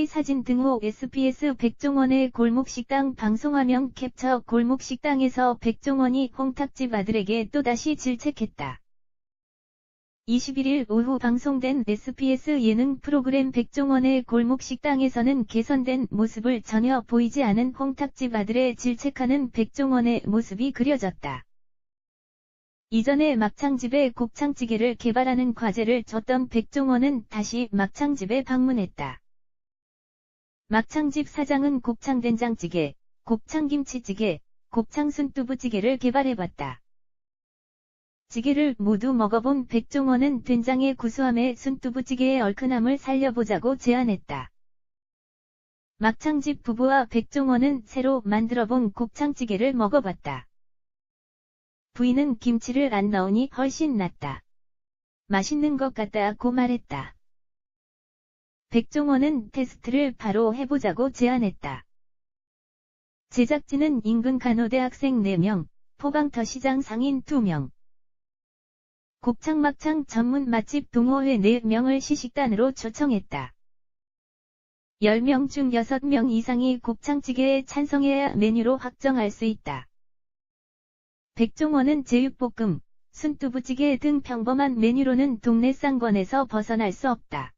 사진 등호 SBS 백종원의 골목식당 방송화면 캡처. 골목식당에서 백종원이 홍탁집 아들에게 또다시 질책했다. 21일 오후 방송된 SBS 예능 프로그램 백종원의 골목식당에서는 개선된 모습을 전혀 보이지 않은 홍탁집 아들에 질책하는 백종원의 모습이 그려졌다. 이전에 막창집에 곱창찌개를 개발하는 과제를 줬던 백종원은 다시 막창집에 방문했다. 막창집 사장은 곱창된장찌개, 곱창김치찌개, 곱창순두부찌개를 개발해봤다. 찌개를 모두 먹어본 백종원은 된장의 구수함에 순두부찌개의 얼큰함을 살려보자고 제안했다. 막창집 부부와 백종원은 새로 만들어본 곱창찌개를 먹어봤다. 부인은 김치를 안 넣으니 훨씬 낫다. 맛있는 것 같다고 말했다. 백종원은 테스트를 바로 해보자고 제안했다. 제작진은 인근 간호대학생 4명, 포항터 시장 상인 2명, 곱창막창 전문 맛집 동호회 4명을 시식단으로 초청했다. 10명 중 6명 이상이 곱창찌개에 찬성해야 메뉴로 확정할 수 있다. 백종원은 제육볶음, 순두부찌개 등 평범한 메뉴로는 동네 상권에서 벗어날 수 없다.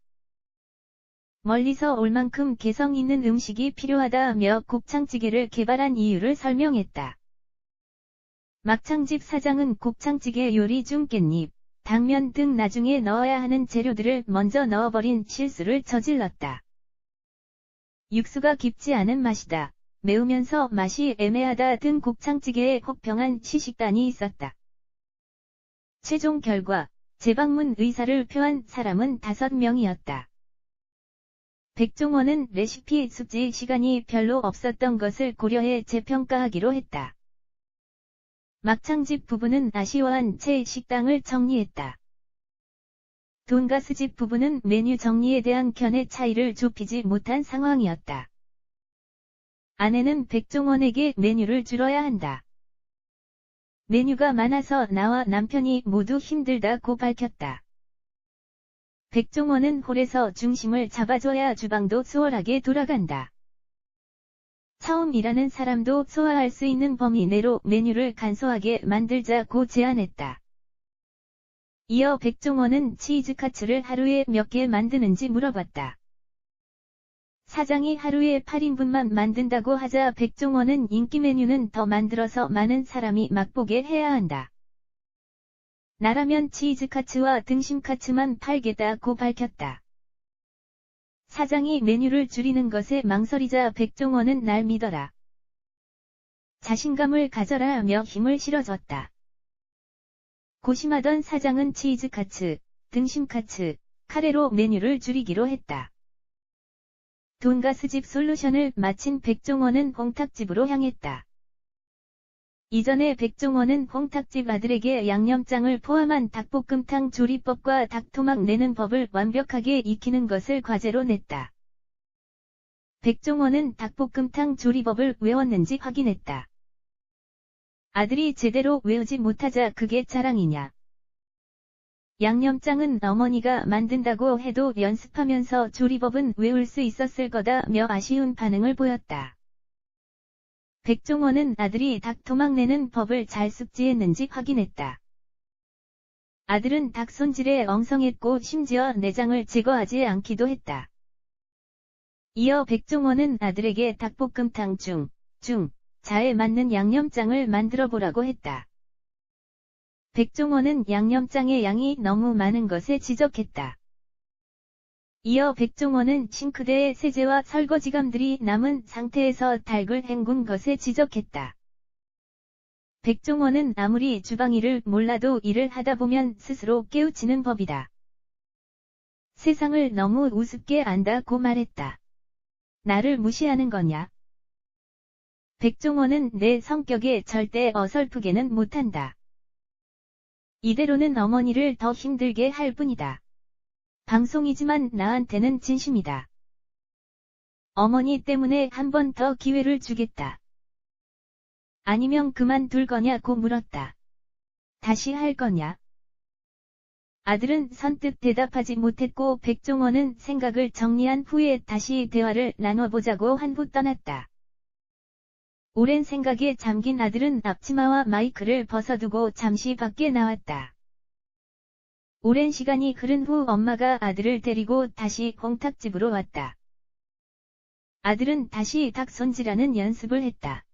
멀리서 올 만큼 개성 있는 음식이 필요하다며 곱창찌개를 개발한 이유를 설명했다. 막창집 사장은 곱창찌개 요리 중 깻잎, 당면 등 나중에 넣어야 하는 재료들을 먼저 넣어버린 실수를 저질렀다. 육수가 깊지 않은 맛이다. 매우면서 맛이 애매하다 등 곱창찌개에 혹평한 시식단이 있었다. 최종 결과, 재방문 의사를 표한 사람은 5명이었다. 백종원은 레시피 숙지 시간이 별로 없었던 것을 고려해 재평가하기로 했다. 막창집 부부는 아쉬워한 채 식당을 정리했다. 돈가스집 부부는 메뉴 정리에 대한 견해 차이를 좁히지 못한 상황이었다. 아내는 백종원에게 메뉴를 줄여야 한다. 메뉴가 많아서 나와 남편이 모두 힘들다고 밝혔다. 백종원은 홀에서 중심을 잡아줘야 주방도 수월하게 돌아간다. 처음 일하는 사람도 소화할 수 있는 범위 내로 메뉴를 간소하게 만들자고 제안했다. 이어 백종원은 치즈카츠를 하루에 몇 개 만드는지 물어봤다. 사장이 하루에 8인분만 만든다고 하자 백종원은 인기 메뉴는 더 만들어서 많은 사람이 맛보게 해야 한다. 나라면 치즈카츠와 등심카츠만 팔겠다고 밝혔다. 사장이 메뉴를 줄이는 것에 망설이자 백종원은 날 믿어라. 자신감을 가져라며 힘을 실어줬다. 고심하던 사장은 치즈카츠, 등심카츠, 카레로 메뉴를 줄이기로 했다. 돈가스집 솔루션을 마친 백종원은 홍탁집으로 향했다. 이전에 백종원은 홍탁집 아들에게 양념장을 포함한 닭볶음탕 조리법과 닭토막 내는 법을 완벽하게 익히는 것을 과제로 냈다. 백종원은 닭볶음탕 조리법을 외웠는지 확인했다. 아들이 제대로 외우지 못하자 그게 자랑이냐. 양념장은 어머니가 만든다고 해도 연습하면서 조리법은 외울 수 있었을 거다며 아쉬운 반응을 보였다. 백종원은 아들이 닭토막 내는 법을 잘 숙지했는지 확인했다. 아들은 닭 손질에 엉성했고 심지어 내장을 제거하지 않기도 했다. 이어 백종원은 아들에게 닭볶음탕 자에 맞는 양념장을 만들어보라고 했다. 백종원은 양념장의 양이 너무 많은 것에 지적했다. 이어 백종원은 싱크대에 세제와 설거지감들이 남은 상태에서 닭을 헹군 것에 지적했다. 백종원은 아무리 주방 일을 몰라도 일을 하다 보면 스스로 깨우치는 법이다. 세상을 너무 우습게 안다고 말했다. 나를 무시하는 거냐? 백종원은 내 성격에 절대 어설프게는 못한다. 이대로는 어머니를 더 힘들게 할 뿐이다. 방송이지만 나한테는 진심이다. 어머니 때문에 한 번 더 기회를 주겠다. 아니면 그만둘 거냐고 물었다. 다시 할 거냐? 아들은 선뜻 대답하지 못했고 백종원은 생각을 정리한 후에 다시 대화를 나눠보자고 한 후 떠났다. 오랜 생각에 잠긴 아들은 앞치마와 마이크를 벗어두고 잠시 밖에 나왔다. 오랜 시간이 흐른 후 엄마가 아들을 데리고 다시 공탁집으로 왔다. 아들은 다시 닭 손질하는 연습을 했다.